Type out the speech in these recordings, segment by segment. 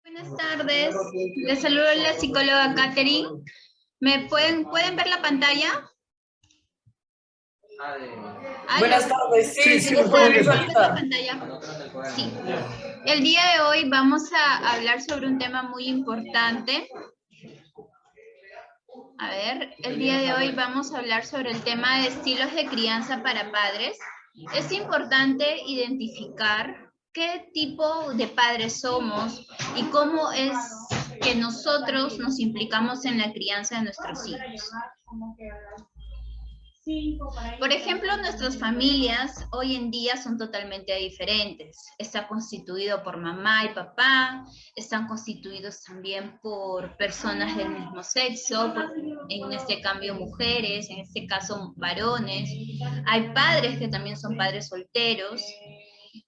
Buenas tardes, les saludo la psicóloga Katherine. ¿Me pueden ver la pantalla? Buenas tardes, sí, Buenas puedo tardes, ¿pueden ver la visualizar. pantalla? Sí. El día de hoy vamos a hablar sobre un tema muy importante. A ver, el día de hoy vamos a hablar sobre el tema de estilos de crianza para padres. Es importante identificar qué tipo de padres somos y cómo es que nosotros nos implicamos en la crianza de nuestros hijos. Por ejemplo, nuestras familias hoy en día son totalmente diferentes. Está constituido por mamá y papá, están constituidos también por personas del mismo sexo, en este cambio mujeres, en este caso varones. Hay padres que también son padres solteros,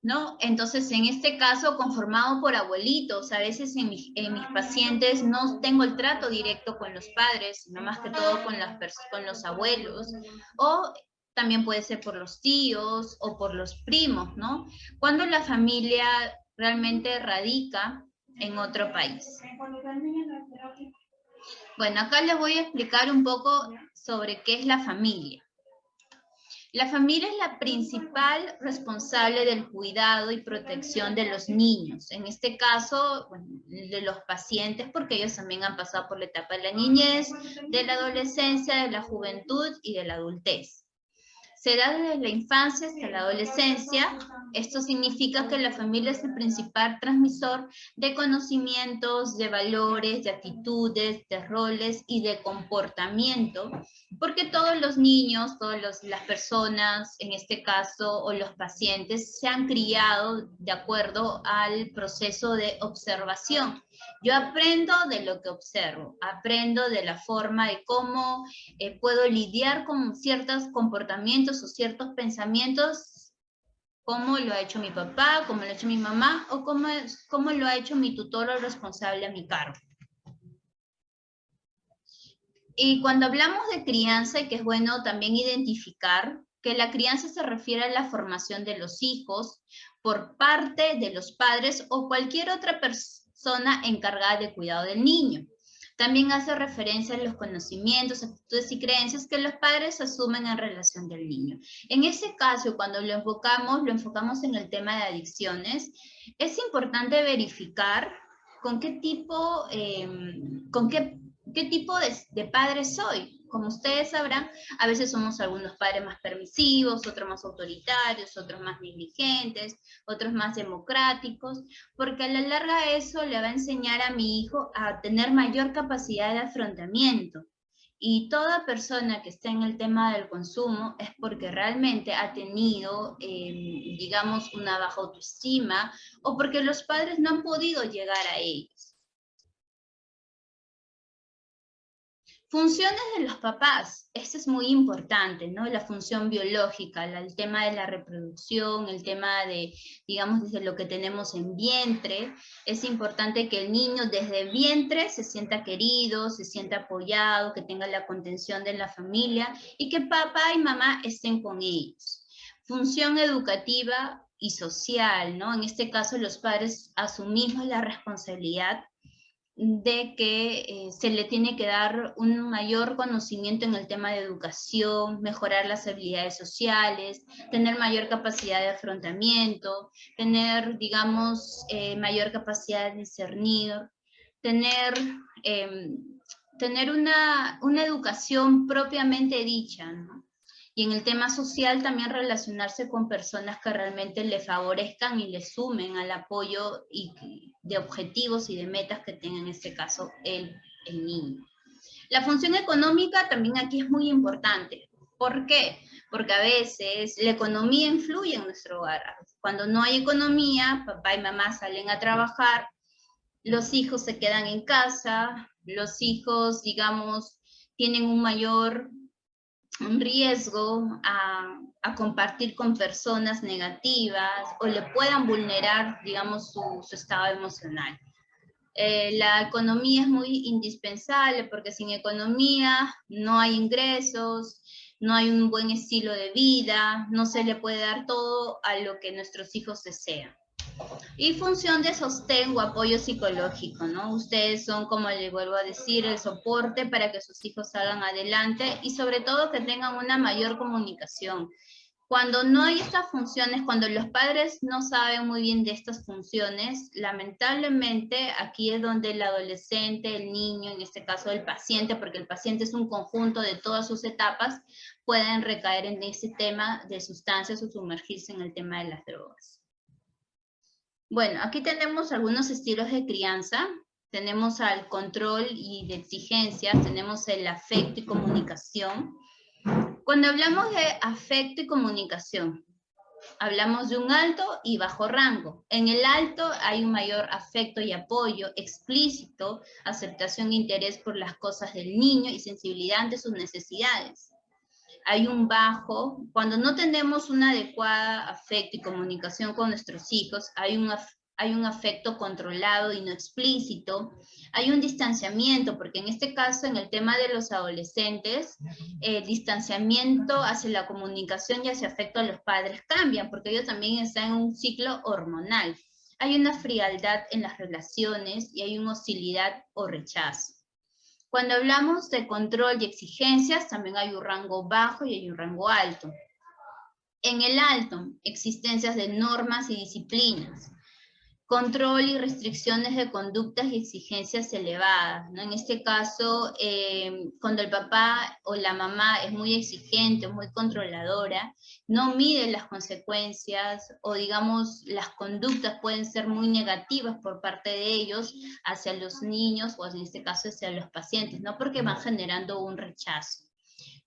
¿no? Entonces, en este caso, conformado por abuelitos, a veces en mis pacientes no tengo el trato directo con los padres, sino más que todo con los abuelos, o también puede ser por los tíos o por los primos, ¿no? Cuando la familia realmente radica en otro país. Bueno, acá les voy a explicar un poco sobre qué es la familia. La familia es la principal responsable del cuidado y protección de los niños. En este caso, bueno, de los pacientes, porque ellos también han pasado por la etapa de la niñez, de la adolescencia, de la juventud y de la adultez. Se da desde la infancia hasta la adolescencia. Esto significa que la familia es el principal transmisor de conocimientos, de valores, de actitudes, de roles y de comportamiento, porque todos los niños, todas las personas, en este caso, o los pacientes, se han criado de acuerdo al proceso de observación. Yo aprendo de lo que observo, aprendo de la forma de cómo puedo lidiar con ciertos comportamientos o ciertos pensamientos, como lo ha hecho mi papá, como lo ha hecho mi mamá, o como lo ha hecho mi tutor o responsable a mi cargo. Y cuando hablamos de crianza, y que es bueno también identificar que la crianza se refiere a la formación de los hijos por parte de los padres o cualquier otra persona encargada de cuidado del niño. También hace referencia a los conocimientos, actitudes y creencias que los padres asumen en relación del niño. En ese caso, cuando lo enfocamos en el tema de adicciones, es importante verificar con qué tipo, qué tipo de padre soy. Como ustedes sabrán, a veces somos algunos padres más permisivos, otros más autoritarios, otros más negligentes, otros más democráticos, porque a la larga eso le va a enseñar a mi hijo a tener mayor capacidad de afrontamiento. Y toda persona que esté en el tema del consumo es porque realmente ha tenido, digamos, una baja autoestima o porque los padres no han podido llegar a ellos. Funciones de los papás, esto es muy importante, ¿no? La función biológica, el tema de la reproducción, el tema de, digamos, desde lo que tenemos en vientre. Es importante que el niño desde vientre se sienta querido, se sienta apoyado, que tenga la contención de la familia y que papá y mamá estén con ellos. Función educativa y social, ¿no? En este caso los padres asumimos la responsabilidad de que se le tiene que dar un mayor conocimiento en el tema de educación, mejorar las habilidades sociales, tener mayor capacidad de afrontamiento, tener, digamos, mayor capacidad de discernir, tener, eh, tener una educación propiamente dicha, ¿no? Y en el tema social también relacionarse con personas que realmente le favorezcan y le sumen al apoyo de objetivos y de metas que tenga en este caso el niño. La función económica también aquí es muy importante. ¿Por qué? Porque a veces la economía influye en nuestro hogar. Cuando no hay economía, papá y mamá salen a trabajar, los hijos se quedan en casa, los hijos, digamos, tienen un riesgo a compartir con personas negativas o le puedan vulnerar, digamos, su estado emocional. La economía es muy indispensable porque sin economía no hay ingresos, no hay un buen estilo de vida, no se le puede dar todo a lo que nuestros hijos desean. Y función de sostén o apoyo psicológico, ¿no? Ustedes son, como les vuelvo a decir, el soporte para que sus hijos salgan adelante y sobre todo que tengan una mayor comunicación. Cuando no hay estas funciones, cuando los padres no saben muy bien de estas funciones, lamentablemente aquí es donde el adolescente, el niño, en este caso el paciente, porque el paciente es un conjunto de todas sus etapas, pueden recaer en ese tema de sustancias o sumergirse en el tema de las drogas. Bueno, aquí tenemos algunos estilos de crianza. Tenemos al control y de exigencias, tenemos el afecto y comunicación. Cuando hablamos de afecto y comunicación, hablamos de un alto y bajo rango. En el alto hay un mayor afecto y apoyo explícito, aceptación e interés por las cosas del niño y sensibilidad ante sus necesidades. Hay un bajo, cuando no tenemos una adecuada afecto y comunicación con nuestros hijos, hay un afecto controlado y no explícito, hay un distanciamiento, porque en este caso, en el tema de los adolescentes, el distanciamiento hacia la comunicación y hacia afecto a los padres cambian, porque ellos también están en un ciclo hormonal. Hay una frialdad en las relaciones y hay una hostilidad o rechazo. Cuando hablamos de control y exigencias, también hay un rango bajo y hay un rango alto. En el alto, existencias de normas y disciplinas, control y restricciones de conductas y exigencias elevadas, ¿no? En este caso, cuando el papá o la mamá es muy exigente, muy controladora, no mide las consecuencias o digamos las conductas pueden ser muy negativas por parte de ellos hacia los niños o en este caso hacia los pacientes, ¿no? Porque van generando un rechazo.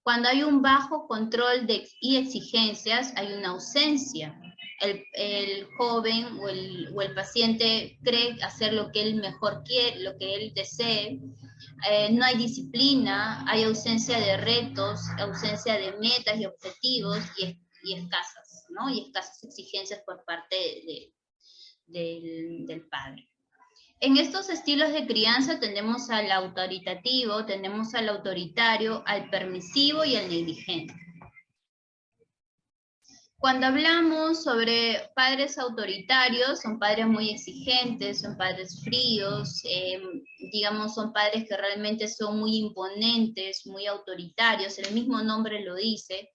Cuando hay un bajo control y exigencias, hay una ausencia. El joven o el paciente cree hacer lo que él mejor quiere, lo que él desee. No hay disciplina, hay ausencia de retos, ausencia de metas y objetivos y escasas, ¿no? Y escasas exigencias por parte del padre. En estos estilos de crianza tenemos al autoritativo, tenemos al autoritario, al permisivo y al negligente. Cuando hablamos sobre padres autoritarios, son padres muy exigentes, son padres fríos, digamos, son padres que realmente son muy imponentes, muy autoritarios, el mismo nombre lo dice,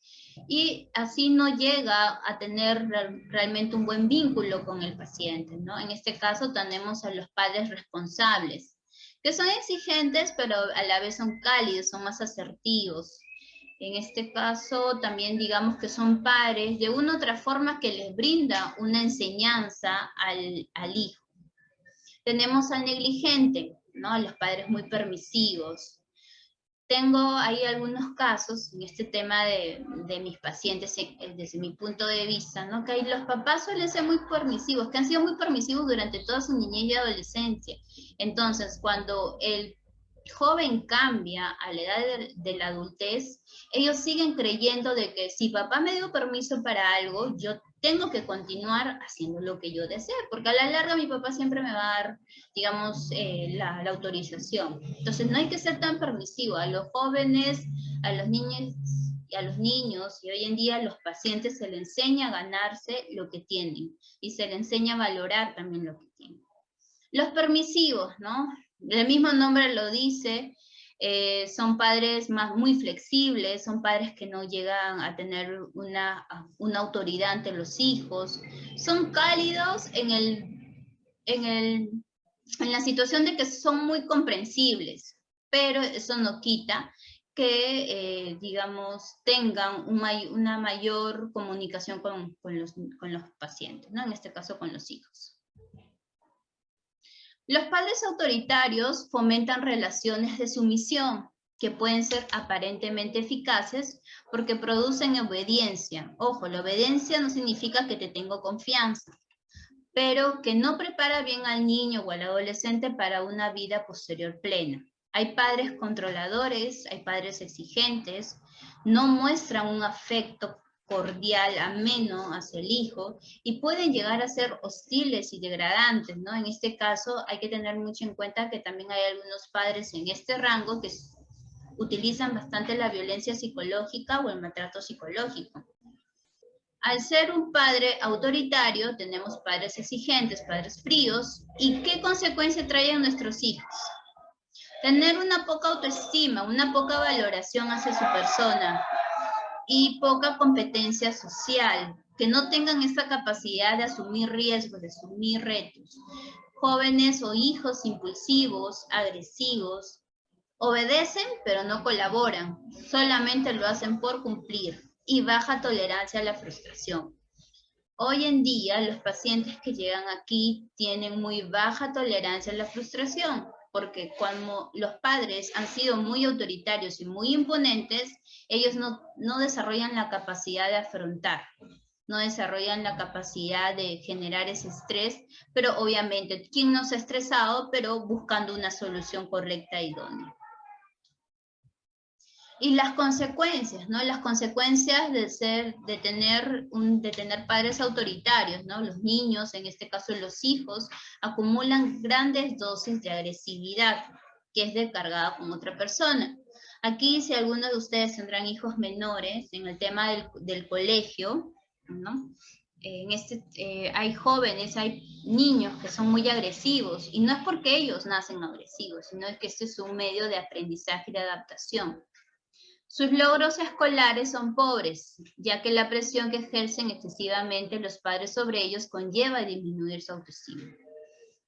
y así no llega a tener realmente un buen vínculo con el paciente, ¿no? En este caso tenemos a los padres responsables, que son exigentes, pero a la vez son cálidos, son más asertivos. En este caso, también digamos que son padres de una u otra forma que les brinda una enseñanza al hijo. Tenemos al negligente, ¿no? Los padres muy permisivos. Tengo ahí algunos casos en este tema de mis pacientes, desde mi punto de vista, ¿no? Que ahí los papás suelen ser muy permisivos, que han sido muy permisivos durante toda su niñez y adolescencia. Entonces, cuando el joven cambia a la edad de la adultez, ellos siguen creyendo de que si papá me dio permiso para algo, yo tengo que continuar haciendo lo que yo desee, porque a la larga mi papá siempre me va a dar, digamos, la autorización. Entonces no hay que ser tan permisivo a los jóvenes, a los niños y hoy en día a los pacientes se les enseña a ganarse lo que tienen y se les enseña a valorar también lo que tienen. Los permisivos, ¿no? El mismo nombre lo dice, son padres muy flexibles, son padres que no llegan a tener una autoridad ante los hijos, son cálidos en la situación de que son muy comprensibles, pero eso no quita que, digamos, tengan una mayor comunicación con los pacientes, ¿no? En este caso con los hijos. Los padres autoritarios fomentan relaciones de sumisión que pueden ser aparentemente eficaces porque producen obediencia. Ojo, la obediencia no significa que te tengo confianza, pero que no prepara bien al niño o al adolescente para una vida posterior plena. Hay padres controladores, hay padres exigentes, no muestran un afecto cordial, ameno hacia el hijo, y pueden llegar a ser hostiles y degradantes, ¿no? En este caso hay que tener mucho en cuenta que también hay algunos padres en este rango que utilizan bastante la violencia psicológica o el maltrato psicológico. Al ser un padre autoritario, tenemos padres exigentes, padres fríos, ¿y qué consecuencia traen nuestros hijos? Tener una poca autoestima, una poca valoración hacia su persona y poca competencia social, que no tengan esa capacidad de asumir riesgos, de asumir retos. Jóvenes o hijos impulsivos, agresivos, obedecen pero no colaboran, solamente lo hacen por cumplir, y baja tolerancia a la frustración. Hoy en día los pacientes que llegan aquí tienen muy baja tolerancia a la frustración, porque cuando los padres han sido muy autoritarios y muy imponentes, ellos no desarrollan la capacidad de afrontar, no desarrollan la capacidad de generar ese estrés, pero obviamente, ¿quién no se ha estresado, pero buscando una solución correcta y idónea? Y las consecuencias, ¿no? Las consecuencias de tener padres autoritarios, ¿no? Los niños, en este caso los hijos, acumulan grandes dosis de agresividad, que es descargada con otra persona. Aquí, si alguno de ustedes tendrán hijos menores, en el tema del colegio, ¿no? Hay jóvenes, hay niños que son muy agresivos, y no es porque ellos nacen agresivos, sino es que este es un medio de aprendizaje y de adaptación. Sus logros escolares son pobres, ya que la presión que ejercen excesivamente los padres sobre ellos conlleva a disminuir su autoestima.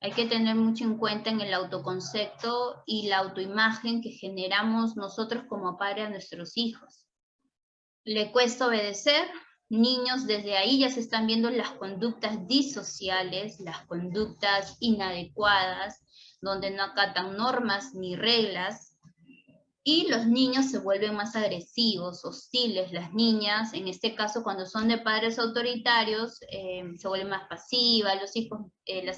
Hay que tener mucho en cuenta en el autoconcepto y la autoimagen que generamos nosotros como padres a nuestros hijos. Le cuesta obedecer. Niños, desde ahí ya se están viendo las conductas disociales, las conductas inadecuadas, donde no acatan normas ni reglas. Y los niños se vuelven más agresivos, hostiles. Las niñas, en este caso, cuando son de padres autoritarios, se vuelven más pasivas, las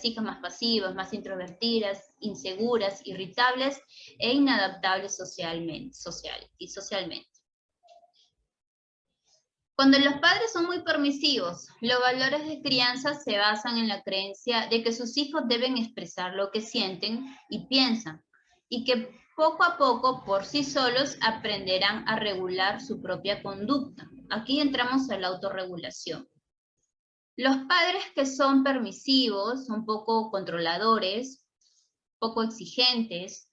hijas más pasivas, más introvertidas, inseguras, irritables e inadaptables socialmente. Cuando los padres son muy permisivos, los valores de crianza se basan en la creencia de que sus hijos deben expresar lo que sienten y piensan, y que poco a poco, por sí solos, aprenderán a regular su propia conducta. Aquí entramos a la autorregulación. Los padres que son permisivos, son poco controladores, poco exigentes,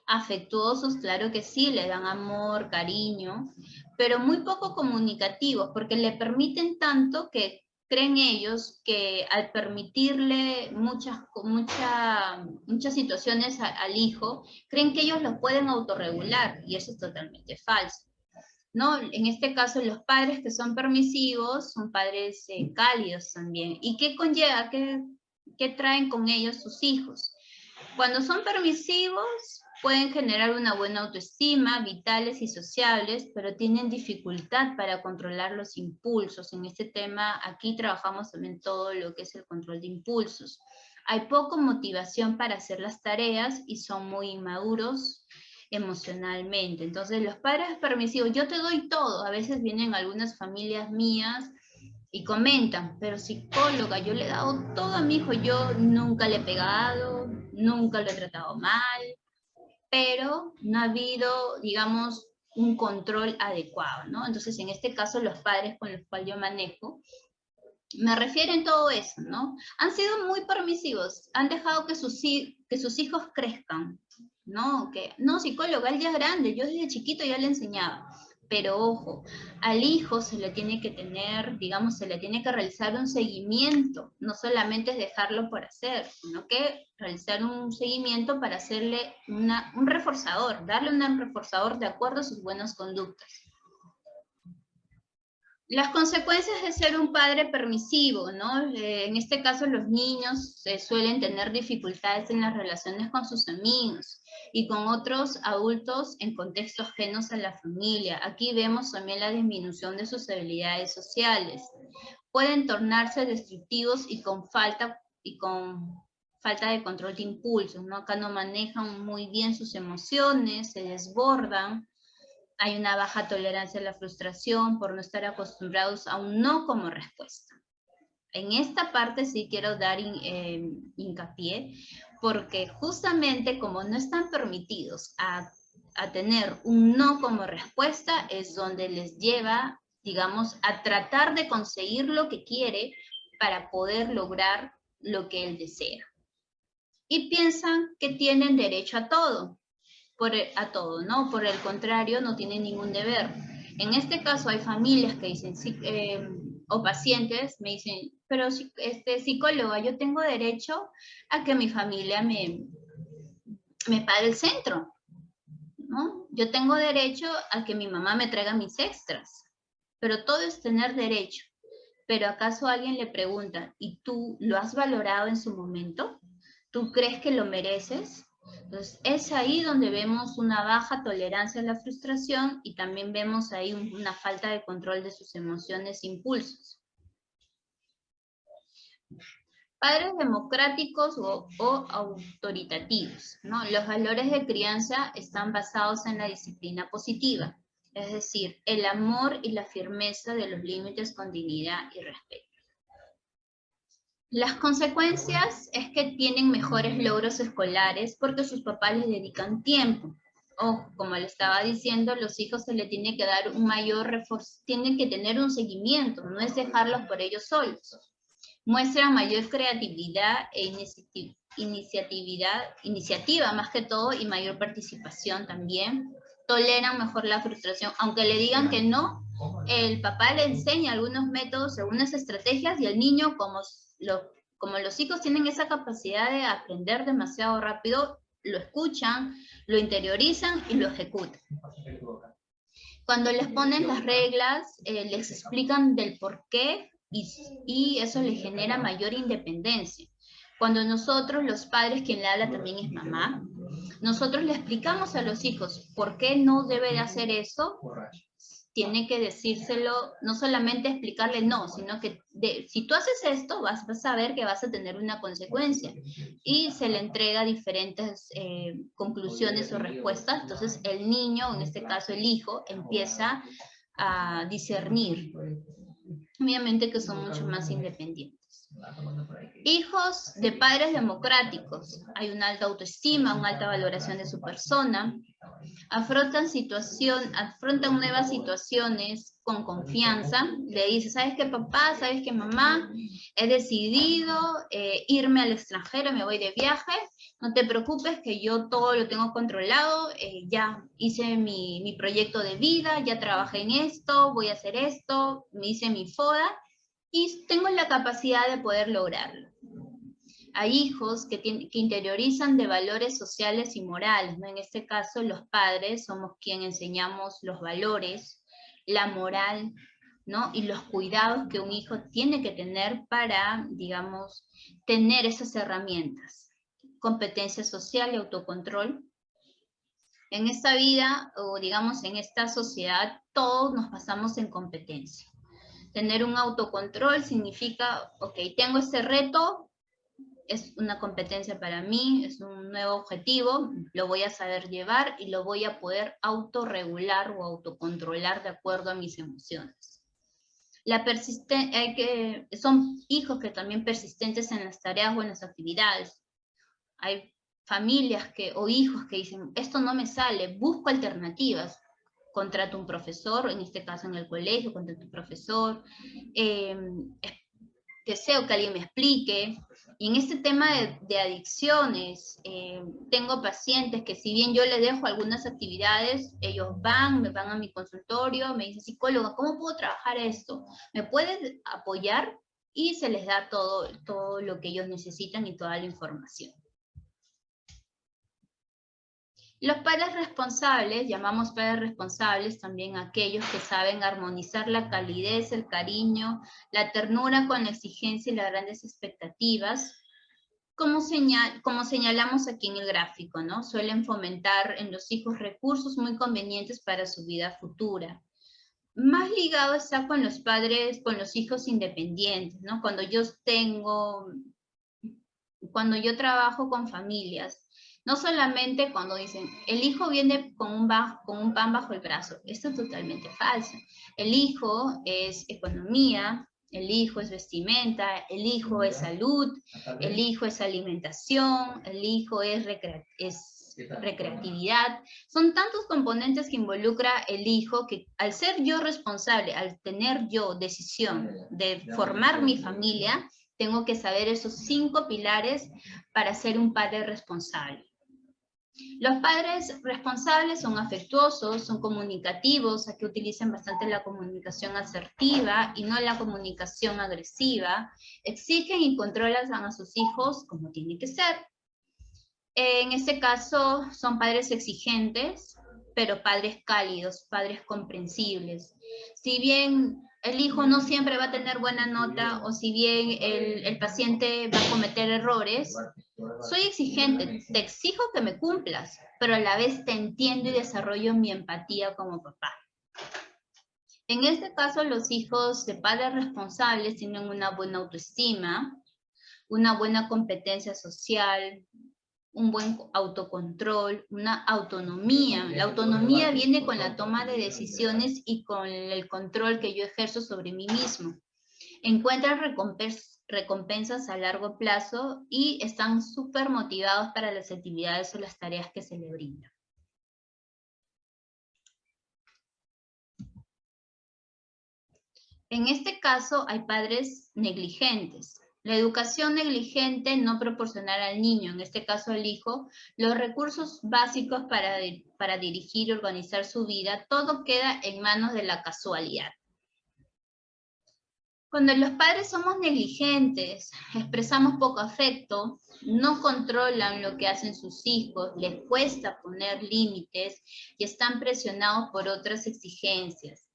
afectuosos, claro que sí, le dan amor, cariño, pero muy poco comunicativos, porque le permiten tanto que creen ellos que al permitirle muchas situaciones al hijo, creen que ellos lo pueden autorregular, y eso es totalmente falso, ¿no? En este caso, los padres que son permisivos son padres cálidos también. ¿Y qué conlleva? ¿Qué traen con ellos sus hijos? Cuando son permisivos, pueden generar una buena autoestima, vitales y sociables, pero tienen dificultad para controlar los impulsos. En este tema, aquí trabajamos también todo lo que es el control de impulsos. Hay poca motivación para hacer las tareas y son muy inmaduros emocionalmente. Entonces, los padres permisivos, yo te doy todo. A veces vienen algunas familias mías y comentan, pero psicóloga, yo le he dado todo a mi hijo, yo nunca le he pegado, nunca lo he tratado mal, pero no ha habido, digamos, un control adecuado, ¿no? Entonces, en este caso, los padres con los cuales yo manejo, me refieren todo eso, ¿no? Han sido muy permisivos, han dejado que sus hijos crezcan, ¿no? Que, no, psicóloga, él ya es grande, yo desde chiquito ya le enseñaba. Pero ojo, al hijo se le tiene que tener, digamos, se le tiene que realizar un seguimiento, no solamente es dejarlo por hacer, sino que realizar un seguimiento para hacerle un reforzador, darle un reforzador de acuerdo a sus buenas conductas. Las consecuencias de ser un padre permisivo, ¿no? En este caso los niños suelen tener dificultades en las relaciones con sus amigos y con otros adultos en contextos ajenos a la familia. Aquí vemos también la disminución de sus habilidades sociales. Pueden tornarse destructivos y con falta de control de impulsos, ¿no? Acá no manejan muy bien sus emociones, se desbordan. Hay una baja tolerancia a la frustración por no estar acostumbrados a un no como respuesta. En esta parte sí quiero dar hincapié, porque justamente como no están permitidos a tener un no como respuesta, es donde les lleva digamos, a tratar de conseguir lo que quiere para poder lograr lo que él desea. Y piensan que tienen derecho a todo, ¿no? Por el contrario, no tienen ningún deber. En este caso hay familias que dicen, o pacientes me dicen, pero psicóloga, yo tengo derecho a que mi familia me pague el centro, ¿no? Yo tengo derecho a que mi mamá me traiga mis extras, pero todo es tener derecho. Pero ¿acaso alguien le pregunta, ¿y tú lo has valorado en su momento? ¿Tú crees que lo mereces? Entonces, es ahí donde vemos una baja tolerancia a la frustración y también vemos ahí una falta de control de sus emociones e impulsos. Padres democráticos o autoritativos, ¿no? Los valores de crianza están basados en la disciplina positiva, es decir, el amor y la firmeza de los límites con dignidad y respeto. Las consecuencias es que tienen mejores logros escolares porque sus papás les dedican tiempo. O, como le estaba diciendo, los hijos se les tiene que dar un mayor refuerzo, tienen que tener un seguimiento, no es dejarlos por ellos solos. Muestran mayor creatividad e iniciativa más que todo, y mayor participación también. Toleran mejor la frustración, aunque le digan que no, el papá le enseña algunos métodos, algunas estrategias, y el niño, como los hijos tienen esa capacidad de aprender demasiado rápido, lo escuchan, lo interiorizan y lo ejecutan. Cuando les ponen las reglas, les explican del por qué, y eso les genera mayor independencia. Cuando nosotros, los padres, quien le habla también es mamá, nosotros le explicamos a los hijos por qué no debe de hacer eso, tiene que decírselo, no solamente explicarle no, sino que si tú haces esto, vas a ver que vas a tener una consecuencia. Y se le entrega diferentes conclusiones o respuestas. Entonces el niño, en este caso el hijo, empieza a discernir. Obviamente que son mucho más independientes. Hijos de padres democráticos. Hay una alta autoestima, una alta valoración de su persona. Afrontan nuevas situaciones con confianza. Le dice, ¿sabes qué, papá? ¿Sabes qué, mamá? He decidido irme al extranjero, me voy de viaje. No te preocupes que yo todo lo tengo controlado. Ya hice mi proyecto de vida, ya trabajé en esto, voy a hacer esto, me hice mi FODA y tengo la capacidad de poder lograrlo. Hay hijos que interiorizan de valores sociales y morales, ¿no? En este caso, los padres somos quienes enseñamos los valores, la moral, ¿no? Y los cuidados que un hijo tiene que tener para, digamos, tener esas herramientas. Competencia social y autocontrol. En esta vida, o digamos en esta sociedad, todos nos basamos en competencia. Tener un autocontrol significa, ok, tengo este reto, es una competencia para mí, es un nuevo objetivo, lo voy a saber llevar y lo voy a poder autorregular o autocontrolar de acuerdo a mis emociones. Son hijos que también persistentes en las tareas o en las actividades. Hay familias o hijos que dicen, esto no me sale, busco alternativas. Contrato un profesor, en este caso en el colegio, contrato un profesor, deseo que alguien me explique. Y en este tema de adicciones, tengo pacientes que si bien yo les dejo algunas actividades, ellos me van a mi consultorio, me dicen, psicóloga, ¿cómo puedo trabajar esto? ¿Me puedes apoyar? Y se les da todo lo que ellos necesitan y toda la información. Los padres responsables, llamamos padres responsables también a aquellos que saben armonizar la calidez, el cariño, la ternura con la exigencia y las grandes expectativas, como señalamos aquí en el gráfico, ¿no? Suelen fomentar en los hijos recursos muy convenientes para su vida futura. Más ligado está con los padres, con los hijos independientes, ¿no? Cuando yo trabajo con familias, no solamente cuando dicen, el hijo viene con un pan bajo el brazo. Esto es totalmente falso. El hijo es economía, el hijo es vestimenta, el hijo es salud, el hijo es alimentación, el hijo es recreatividad. Son tantos componentes que involucra el hijo que al ser yo responsable, al tener yo decisión de formar mi familia, tengo que saber esos 5 pilares para ser un padre responsable. Los padres responsables son afectuosos, son comunicativos, aquí utilizan bastante la comunicación asertiva y no la comunicación agresiva, exigen y controlan a sus hijos como tiene que ser. En este caso son padres exigentes, pero padres cálidos, padres comprensibles. Si bien el hijo no siempre va a tener buena nota, o si bien el paciente va a cometer errores, soy exigente, te exijo que me cumplas, pero a la vez te entiendo y desarrollo mi empatía como papá. En este caso, los hijos de padres responsables tienen una buena autoestima, una buena competencia social, un buen autocontrol, una autonomía. La autonomía viene con la toma de decisiones y con el control que yo ejerzo sobre mí mismo. Encuentran recompensas a largo plazo y están súper motivados para las actividades o las tareas que se les brindan. En este caso hay padres negligentes. La educación negligente, no proporcionar al niño, en este caso al hijo, los recursos básicos para dirigir y organizar su vida, todo queda en manos de la casualidad. Cuando los padres somos negligentes, expresamos poco afecto, no controlan lo que hacen sus hijos, les cuesta poner límites y están presionados por otras exigencias.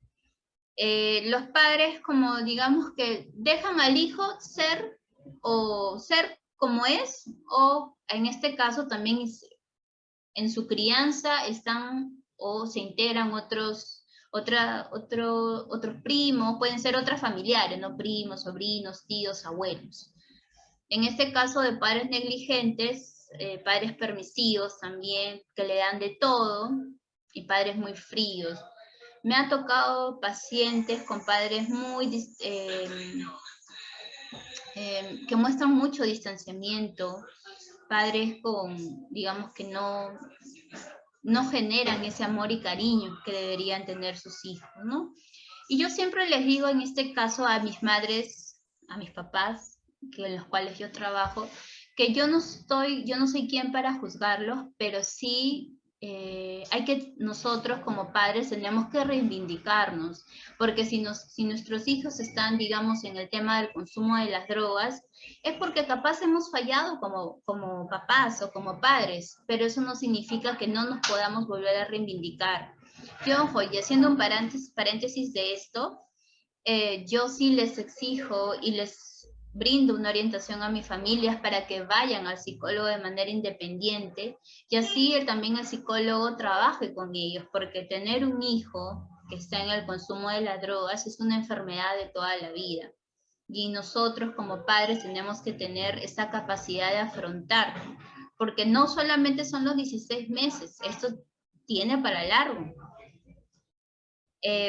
Los padres, como digamos que dejan al hijo ser como es, o en este caso también en su crianza están o se integran otros primos, pueden ser otras familiares, ¿no? Primos, sobrinos, tíos, abuelos. En este caso de padres negligentes, padres permisivos también, que le dan de todo, y padres muy fríos. Me ha tocado pacientes con padres que muestran mucho distanciamiento, padres digamos que no generan ese amor y cariño que deberían tener sus hijos, ¿no? Y yo siempre les digo en este caso a mis madres, a mis papás, en los cuales yo trabajo, que yo no soy quien para juzgarlos, pero sí nosotros como padres tenemos que reivindicarnos, porque si nuestros hijos están, digamos, en el tema del consumo de las drogas, es porque capaz hemos fallado como papás o como padres, pero eso no significa que no nos podamos volver a reivindicar. Yo, y haciendo un paréntesis de esto, yo sí les exijo y les brindo una orientación a mis familias para que vayan al psicólogo de manera independiente y así también el psicólogo trabaje con ellos, porque tener un hijo que está en el consumo de las drogas es una enfermedad de toda la vida. Y nosotros como padres tenemos que tener esa capacidad de afrontar, porque no solamente son los 16 meses, esto tiene para largo.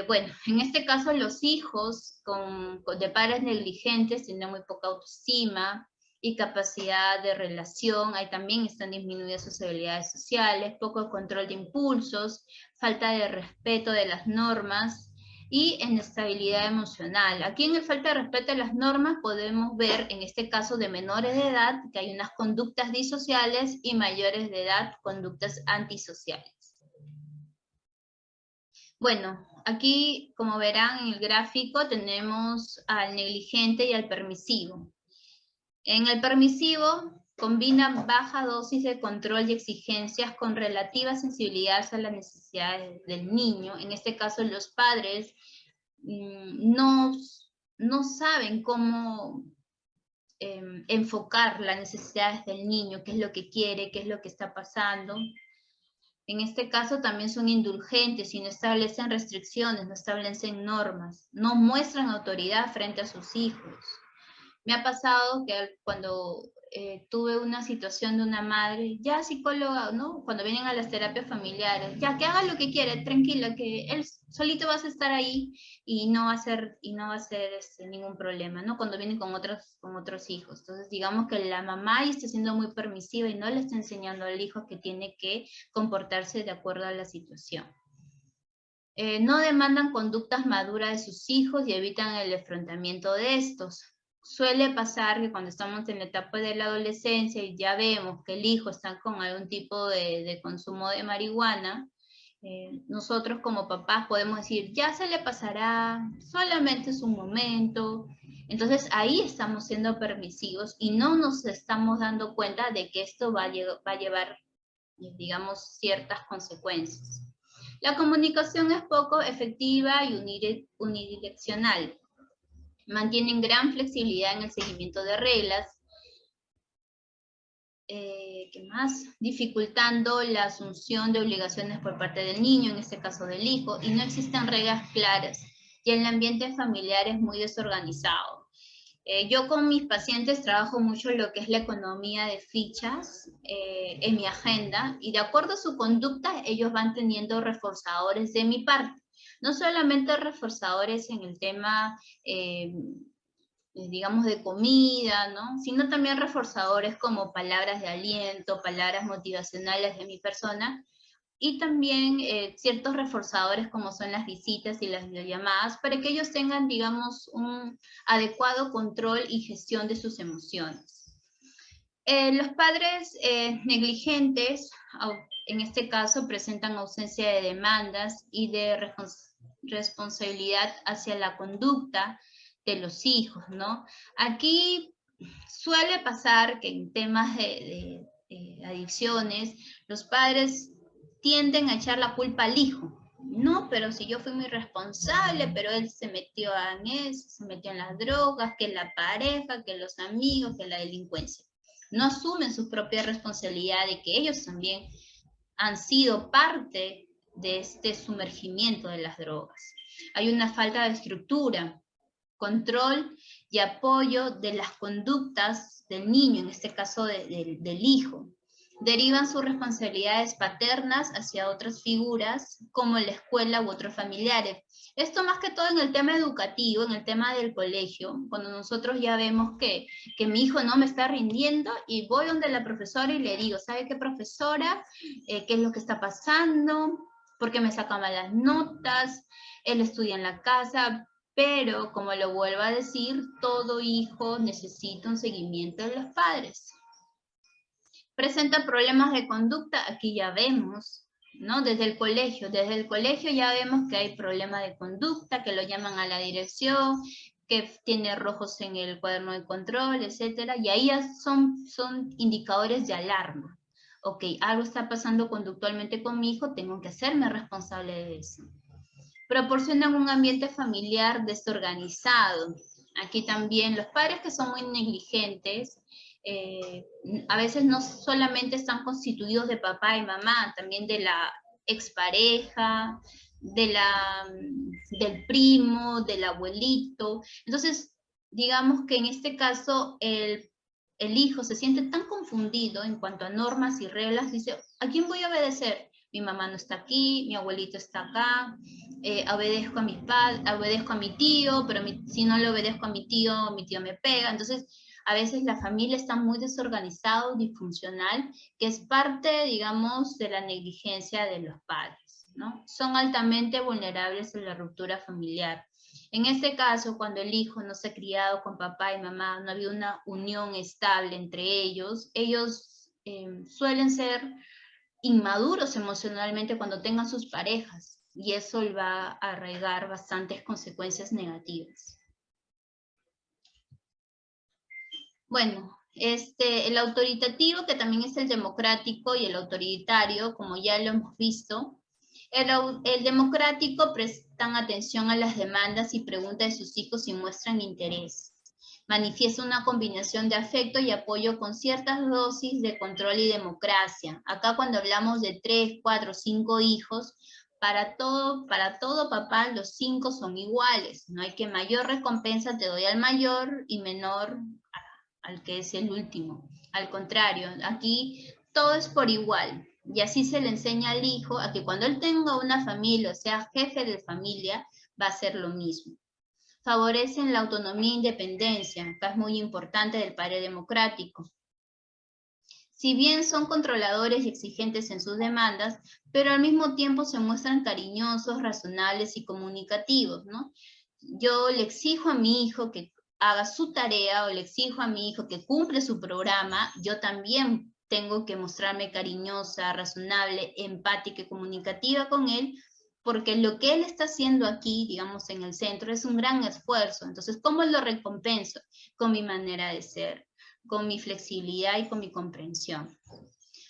Bueno, en este caso los hijos de padres negligentes tienen muy poca autoestima y capacidad de relación, ahí también están disminuidas sus habilidades sociales, poco control de impulsos, falta de respeto de las normas y inestabilidad emocional. Aquí en el falta de respeto a las normas podemos ver, en este caso de menores de edad, que hay unas conductas disociales y mayores de edad, conductas antisociales. Bueno, aquí, como verán en el gráfico, tenemos al negligente y al permisivo. En el permisivo, combina baja dosis de control y exigencias con relativa sensibilidad a las necesidades del niño. En este caso, los padres no saben cómo enfocar las necesidades del niño, qué es lo que quiere, qué es lo que está pasando. En este caso también son indulgentes y no establecen restricciones, no establecen normas, no muestran autoridad frente a sus hijos. Me ha pasado que cuando tuve una situación de una madre, ya psicóloga, ¿no? Cuando vienen a las terapias familiares, ya que haga lo que quiere, tranquila, que él solito vas a estar ahí y no va a ser, ningún problema, ¿no? Cuando vienen con otros hijos. Entonces, digamos que la mamá está siendo muy permisiva y no le está enseñando al hijo que tiene que comportarse de acuerdo a la situación. No demandan conductas maduras de sus hijos y evitan el enfrentamiento de estos. Suele pasar que cuando estamos en la etapa de la adolescencia y ya vemos que el hijo está con algún tipo de consumo de marihuana, nosotros como papás podemos decir, ya se le pasará, solamente es un momento. Entonces ahí estamos siendo permisivos y no nos estamos dando cuenta de que esto va a llevar, digamos, ciertas consecuencias. La comunicación es poco efectiva y unidireccional. Mantienen gran flexibilidad en el seguimiento de reglas. ¿Qué más? Dificultando la asunción de obligaciones por parte del niño, en este caso del hijo, y no existen reglas claras. Y el ambiente familiar es muy desorganizado. Yo con mis pacientes trabajo mucho lo que es la economía de fichas en mi agenda y de acuerdo a su conducta ellos van teniendo reforzadores de mi parte. No solamente reforzadores en el tema, digamos, de comida, ¿no? Sino también reforzadores como palabras de aliento, palabras motivacionales de mi persona, y también ciertos reforzadores como son las visitas y las videollamadas para que ellos tengan, digamos, un adecuado control y gestión de sus emociones. Los padres negligentes, en este caso, presentan ausencia de demandas y de responsabilidad hacia la conducta de los hijos, ¿no? Aquí suele pasar que en temas de adicciones, los padres tienden a echar la culpa al hijo. No, pero si yo fui muy responsable, pero él se metió en eso, se metió en las drogas, que la pareja, que los amigos, que la delincuencia. No asumen su propia responsabilidad de que ellos también han sido parte de este sumergimiento de las drogas. Hay una falta de estructura, control y apoyo de las conductas del niño, en este caso del hijo. Derivan sus responsabilidades paternas hacia otras figuras, como la escuela u otros familiares. Esto más que todo en el tema educativo, en el tema del colegio, cuando nosotros ya vemos que mi hijo no me está rindiendo y voy donde la profesora y le digo, ¿sabe qué, profesora? ¿Qué es lo que está pasando? ¿Por qué me saca malas notas? Él estudia en la casa, pero como lo vuelvo a decir, todo hijo necesita un seguimiento de los padres. Presenta problemas de conducta, aquí ya vemos, ¿no? Desde el colegio ya vemos que hay problemas de conducta, que lo llaman a la dirección, que tiene rojos en el cuaderno de control, etcétera, y ahí ya son indicadores de alarma. Ok, algo está pasando conductualmente con mi hijo, tengo que hacerme responsable de eso. Proporcionan un ambiente familiar desorganizado. Aquí también los padres que son muy negligentes, a veces no solamente están constituidos de papá y mamá, también de la expareja, del primo, del abuelito. Entonces, digamos que en este caso el hijo se siente tan confundido en cuanto a normas y reglas, dice, ¿a quién voy a obedecer? Mi mamá no está aquí, mi abuelito está acá, obedezco a mis padres, obedezco a mi tío, pero si no le obedezco a mi tío me pega. Entonces, a veces la familia está muy desorganizada, disfuncional, que es parte, digamos, de la negligencia de los padres, ¿no? Son altamente vulnerables a la ruptura familiar. En este caso, cuando el hijo no se ha criado con papá y mamá, no ha habido una unión estable entre ellos suelen ser inmaduros emocionalmente cuando tengan sus parejas, y eso va a arraigar bastantes consecuencias negativas. Bueno, el autoritativo, que también es el democrático, y el autoritario, como ya lo hemos visto. El democrático prestan atención a las demandas y preguntas de sus hijos y muestran interés. Manifiesta una combinación de afecto y apoyo con ciertas dosis de control y democracia. Acá cuando hablamos de 3, 4, 5 hijos, para todo papá los 5 son iguales. No hay que mayor recompensa te doy al mayor y menor al que es el último. Al contrario, aquí todo es por igual. Y así se le enseña al hijo a que cuando él tenga una familia, o sea, jefe de familia, va a hacer lo mismo. Favorecen la autonomía e independencia, que es muy importante del padre democrático. Si bien son controladores y exigentes en sus demandas, pero al mismo tiempo se muestran cariñosos, razonables y comunicativos, ¿no? Yo le exijo a mi hijo que haga su tarea o le exijo a mi hijo que cumple su programa, yo también tengo que mostrarme cariñosa, razonable, empática y comunicativa con él, porque lo que él está haciendo aquí, digamos, en el centro, es un gran esfuerzo. Entonces, ¿cómo lo recompenso? Con mi manera de ser, con mi flexibilidad y con mi comprensión.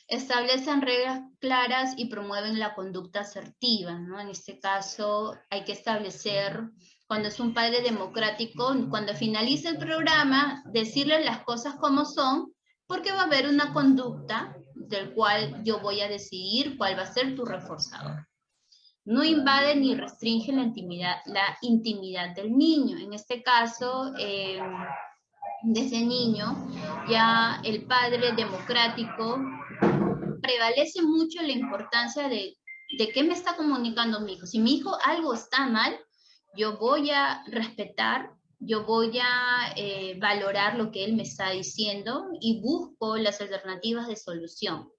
Establecen reglas claras y promueven la conducta asertiva, ¿no? En este caso hay que establecer, cuando es un padre democrático, cuando finalice el programa, decirle las cosas como son, porque va a haber una conducta del cual yo voy a decidir cuál va a ser tu reforzador. No invade ni restringe la intimidad del niño. En este caso, desde niño, ya el padre democrático prevalece mucho la importancia de qué me está comunicando mi hijo. Si mi hijo algo está mal, yo voy a respetar, yo voy a valorar lo que él me está diciendo y busco las alternativas de solución.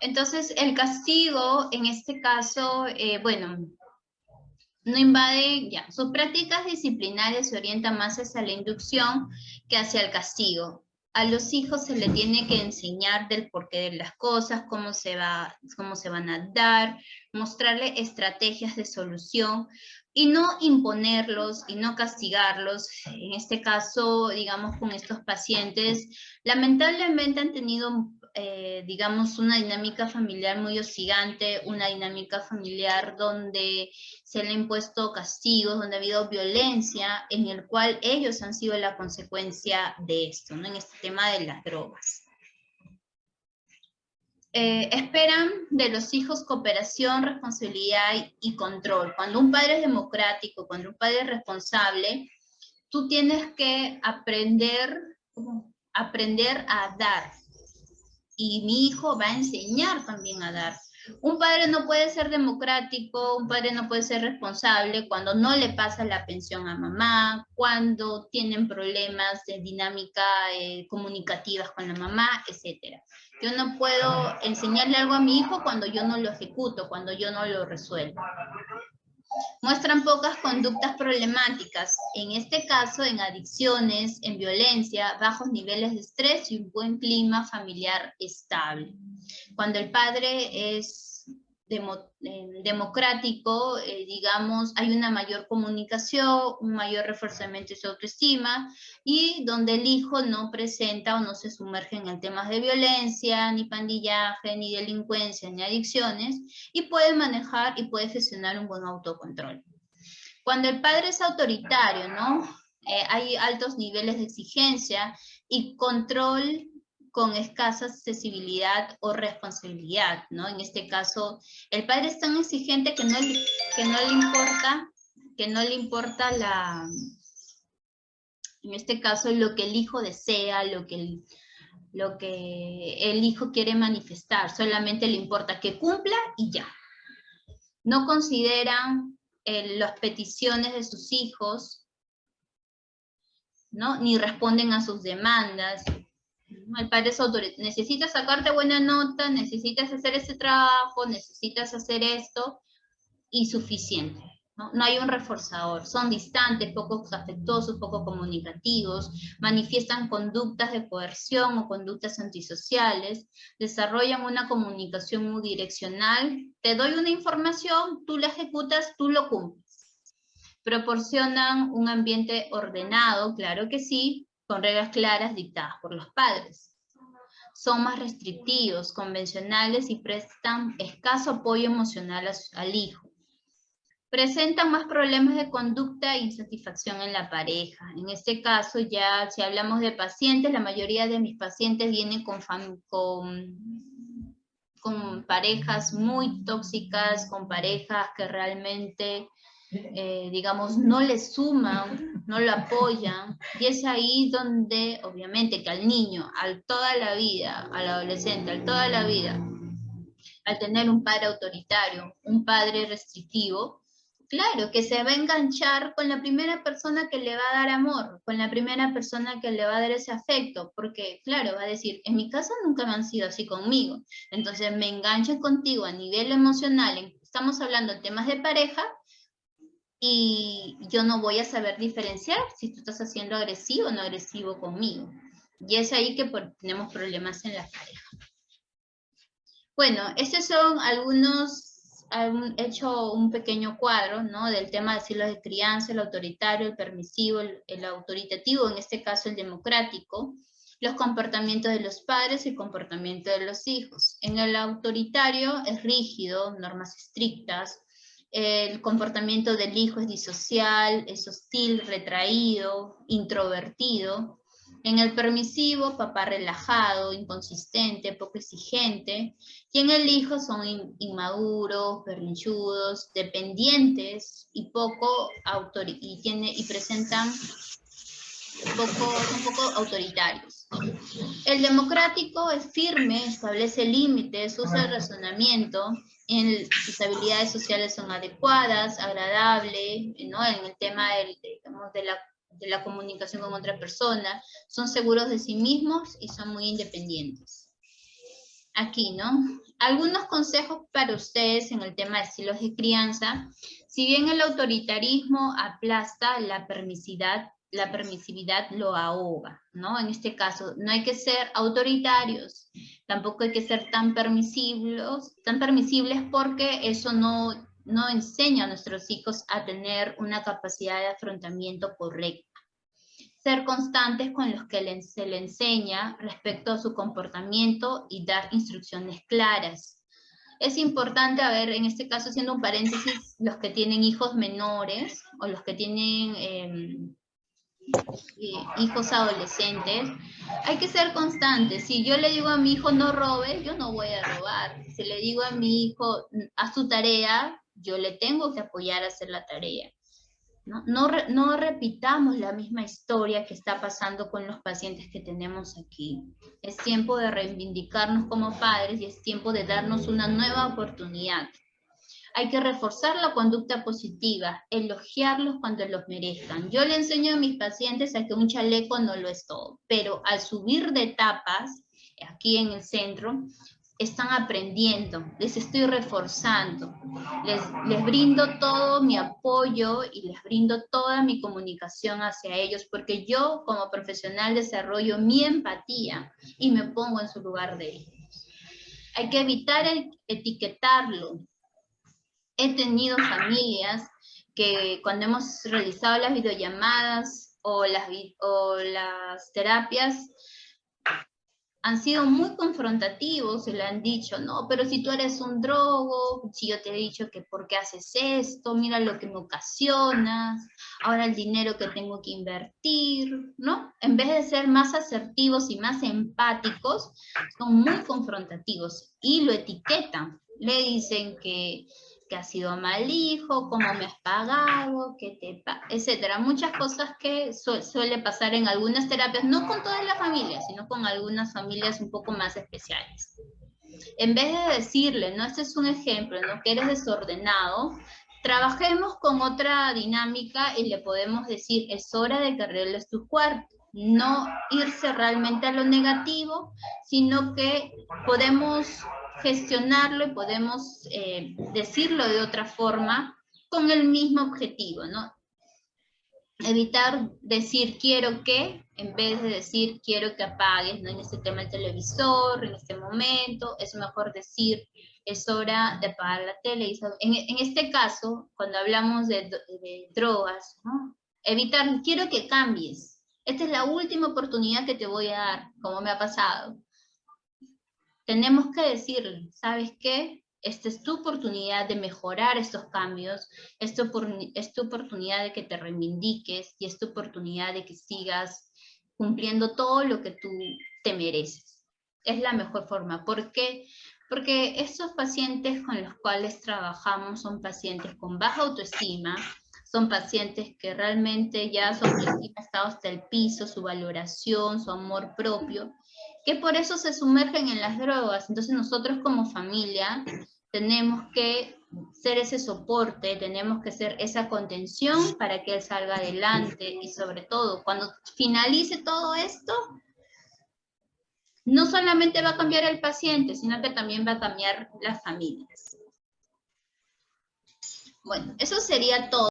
Entonces, el castigo, en este caso, bueno, no invade, ya, sus prácticas disciplinarias se orientan más hacia la inducción que hacia el castigo. A los hijos se les tiene que enseñar del porqué de las cosas, cómo se van a dar, mostrarle estrategias de solución y no imponerlos y no castigarlos. En este caso, digamos, con estos pacientes, lamentablemente han tenido digamos, una dinámica familiar muy hostigante, una dinámica familiar donde se le han impuesto castigos, donde ha habido violencia, en el cual ellos han sido la consecuencia de esto, ¿no? En este tema de las drogas. Esperan de los hijos cooperación, responsabilidad y control. Cuando un padre es democrático, cuando un padre es responsable, tú tienes que aprender a dar. Y mi hijo va a enseñar también a dar. Un padre no puede ser democrático, un padre no puede ser responsable cuando no le pasa la pensión a mamá, cuando tienen problemas de dinámica comunicativas con la mamá, etc. Yo no puedo enseñarle algo a mi hijo cuando yo no lo ejecuto, cuando yo no lo resuelvo. Muestran pocas conductas problemáticas, en este caso en adicciones, en violencia, bajos niveles de estrés y un buen clima familiar estable. Cuando el padre es democrático, digamos, hay una mayor comunicación, un mayor reforzamiento de su autoestima, y donde el hijo no presenta o no se sumerge en temas de violencia, ni pandillaje, ni delincuencia, ni adicciones, y puede manejar y puede gestionar un buen autocontrol. Cuando el padre es autoritario, ¿no? Hay altos niveles de exigencia y control con escasa accesibilidad o responsabilidad, ¿no? En este caso, el padre es tan exigente que no le importa en este caso, lo que el hijo desea, lo que el hijo quiere manifestar, solamente le importa que cumpla y ya. No consideran las peticiones de sus hijos, ¿no? Ni responden a sus demandas. El padre es autoritario. Necesitas sacarte buena nota, necesitas hacer ese trabajo, necesitas hacer esto, y suficiente. No hay un reforzador. Son distantes, poco afectuosos, poco comunicativos, manifiestan conductas de coerción o conductas antisociales, desarrollan una comunicación unidireccional. Te doy una información, tú la ejecutas, tú lo cumples. Proporcionan un ambiente ordenado, claro que sí, con reglas claras dictadas por los padres. Son más restrictivos, convencionales y prestan escaso apoyo emocional al hijo. Presentan más problemas de conducta e insatisfacción en la pareja. En este caso, ya si hablamos de pacientes, la mayoría de mis pacientes vienen con parejas muy tóxicas, con parejas que realmente digamos, no le suman, no lo apoyan, y es ahí donde, obviamente, que al niño, al toda la vida, al adolescente, al toda la vida, al tener un padre autoritario, un padre restrictivo, claro, que se va a enganchar con la primera persona que le va a dar amor, con la primera persona que le va a dar ese afecto, porque, claro, va a decir, en mi casa nunca me han sido así conmigo, entonces me engancho contigo a nivel emocional, estamos hablando de temas de pareja, y yo no voy a saber diferenciar si tú estás haciendo agresivo o no agresivo conmigo. Y es ahí que tenemos problemas en la pareja. Bueno, estos son algunos, he hecho un pequeño cuadro, ¿no? Del tema de estilos de crianza, el autoritario, el permisivo, el autoritativo, en este caso el democrático, los comportamientos de los padres y el comportamiento de los hijos. En el autoritario es rígido, normas estrictas, el comportamiento del hijo es disocial, es hostil, retraído, introvertido. En el permisivo, papá relajado, inconsistente, poco exigente. Y en el hijo son inmaduros, berrinchudos, dependientes y poco y presentan un poco autoritarios. El democrático es firme, establece límites, usa el razonamiento, sus habilidades sociales son adecuadas, agradables, ¿no? En el tema de la comunicación con otra persona, son seguros de sí mismos y son muy independientes. Aquí, ¿no? Algunos consejos para ustedes en el tema de estilos de crianza. Si bien el autoritarismo aplasta, la permisividad lo ahoga, ¿no? En este caso, no hay que ser autoritarios, tampoco hay que ser tan permisivos, permisibles porque eso no enseña a nuestros hijos a tener una capacidad de afrontamiento correcta. Ser constantes con los que se le enseña respecto a su comportamiento y dar instrucciones claras. Es importante, a ver, en este caso haciendo un paréntesis, los que tienen hijos menores o los que tienen hijos adolescentes, hay que ser constantes. Si yo le digo a mi hijo no robe, yo no voy a robar. Si le digo a mi hijo haz tu tarea, yo le tengo que apoyar a hacer la tarea. No repitamos la misma historia que está pasando con los pacientes que tenemos aquí. Es tiempo de reivindicarnos como padres y es tiempo de darnos una nueva oportunidad. Hay que reforzar la conducta positiva, elogiarlos cuando los merezcan. Yo le enseño a mis pacientes a que un chaleco no lo es todo, pero al subir de etapas, aquí en el centro, están aprendiendo, les estoy reforzando, les brindo todo mi apoyo y les brindo toda mi comunicación hacia ellos, porque yo como profesional desarrollo mi empatía y me pongo en su lugar de ellos. Hay que evitar etiquetarlo. He tenido familias que cuando hemos realizado las videollamadas o las terapias, han sido muy confrontativos y le han dicho, no, pero si tú eres un drogo, si yo te he dicho que por qué haces esto, mira lo que me ocasionas, ahora el dinero que tengo que invertir, ¿no? En vez de ser más asertivos y más empáticos, son muy confrontativos y lo etiquetan. Le dicen que has sido mal hijo, cómo me has pagado, etcétera. Muchas cosas que suele pasar en algunas terapias, no con todas las familias, sino con algunas familias un poco más especiales. En vez de decirle, no, este es un ejemplo, ¿no? Que eres desordenado, trabajemos con otra dinámica y le podemos decir, es hora de que arregles tu cuarto. No irse realmente a lo negativo, sino que podemos gestionarlo y podemos decirlo de otra forma con el mismo objetivo, ¿no? Evitar decir quiero que, en vez de decir quiero que apagues, ¿no? En este tema el televisor, en este momento, es mejor decir es hora de apagar la tele. En este caso, cuando hablamos de drogas, ¿no? Evitar, quiero que cambies. Esta es la última oportunidad que te voy a dar, como me ha pasado. Tenemos que decirle, ¿sabes qué? Esta es tu oportunidad de mejorar estos cambios, es tu oportunidad de que te reivindiques y es tu oportunidad de que sigas cumpliendo todo lo que tú te mereces. Es la mejor forma. ¿Por qué? Porque estos pacientes con los cuales trabajamos son pacientes con baja autoestima, son pacientes que realmente ya su autoestima está hasta el piso, su valoración, su amor propio, que por eso se sumergen en las drogas. Entonces nosotros como familia tenemos que ser ese soporte, tenemos que ser esa contención para que él salga adelante, y sobre todo, cuando finalice todo esto, no solamente va a cambiar el paciente, sino que también va a cambiar las familias. Bueno, eso sería todo.